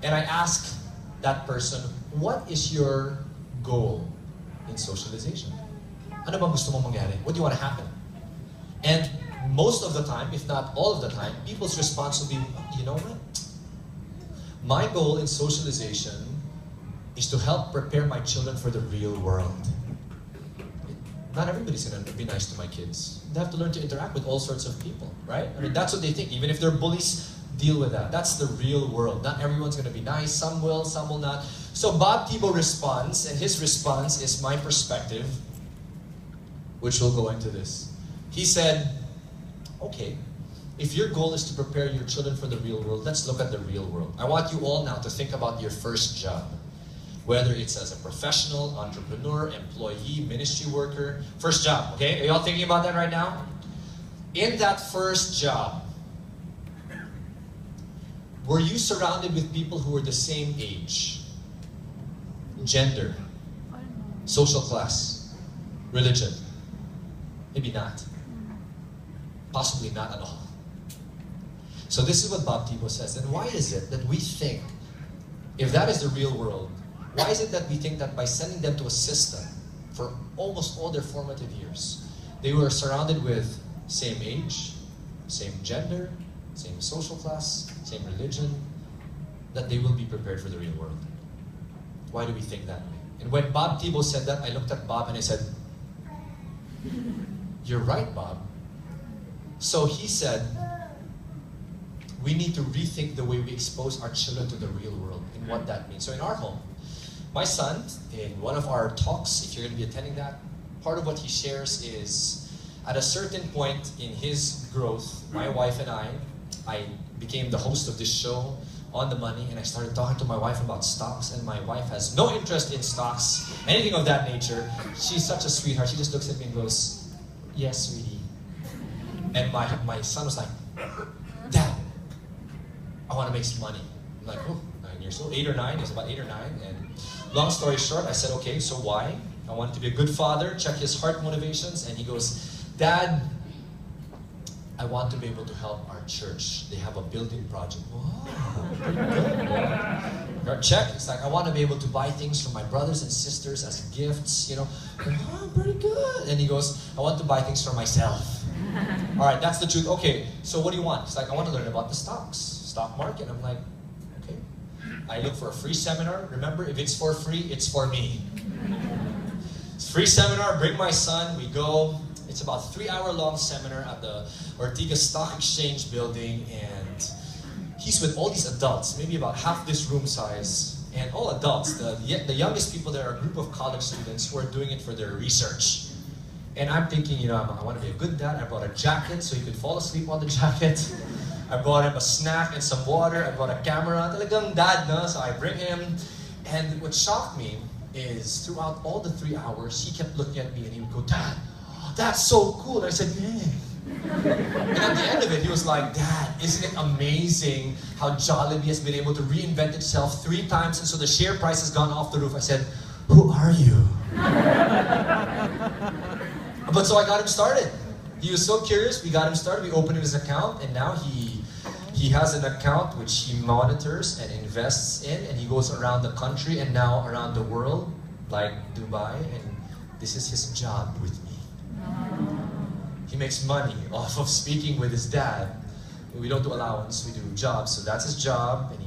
And I ask that person, what is your goal in socialization? Ano bang gusto mong mangyari? What do you want to happen? And most of the time, if not all of the time, people's response will be, you know what? My goal in socialization is to help prepare my children for the real world. Not everybody's going to be nice to my kids. They have to learn to interact with all sorts of people, right? I mean, that's what they think. Even if they're bullies, deal with that. That's the real world. Not everyone's going to be nice. Some will not. So Bob Thibault responds, and his response is my perspective, which will go into this. He said, okay, if your goal is to prepare your children for the real world, let's look at the real world. I want you all now to think about your first job. Whether it's as a professional, entrepreneur, employee, ministry worker, first job, okay? Are y'all thinking about that right now? In that first job, were you surrounded with people who were the same age, gender, social class, religion? Maybe not. Possibly not at all. So this is what Bob Thibault says. And why is it that we think, if that is the real world, why is it that we think that by sending them to a system for almost all their formative years, they were surrounded with same age, same gender, same social class, same religion, that they will be prepared for the real world? Why do we think that way? And when Bob Thibault said that, I looked at Bob and I said, you're right, Bob. So he said, we need to rethink the way we expose our children to the real world and what that means. So in our home, my son, in one of our talks, if you're going to be attending that, part of what he shares is, at a certain point in his growth, my wife and I became the host of this show, On the Money, and I started talking to my wife about stocks, and my wife has no interest in stocks, anything of that nature. She's such a sweetheart. She just looks at me and goes, yes, sweetie. And my son was like, Dad, I want to make some money. I'm like, oh, 9 years old, 8 or 9, he was about 8 or 9, and long story short, I said, okay, so why? I wanted to be a good father, check his heart motivations, and he goes, Dad, I want to be able to help our church. They have a building project. Wow, pretty good. Check. It's like, I want to be able to buy things for my brothers and sisters as gifts, you know. Oh, pretty good. And he goes, I want to buy things for myself. All right, that's the truth. Okay, so what do you want? It's like, I want to learn about the stock market. I'm like, okay. I look for a free seminar. Remember, if it's for free, it's for me. It's free seminar, bring my son, we go. It's about a 3-hour-long seminar at the Ortigas Stock Exchange building, and he's with all these adults, maybe about half this room size, and all adults. The youngest people there are a group of college students who are doing it for their research. And I'm thinking, you know, I want to be a good dad. I brought a jacket so he could fall asleep on the jacket. I brought him a snack and some water. I brought a camera. Talagang dad, no? So I bring him. And what shocked me is throughout all the 3 hours, he kept looking at me and he would go, Dad, that's so cool. And I said, yeah. And at the end of it, he was like, Dad, isn't it amazing how Jollibee has been able to reinvent itself 3 times, and so the share price has gone off the roof? I said, who are you? But so I got him started. He was so curious, we got him started, we opened his account, and now he has an account which he monitors and invests in, and he goes around the country and now around the world, like Dubai, and this is his job with me. He makes money off of speaking with his dad. We don't do allowance, we do jobs, so that's his job, and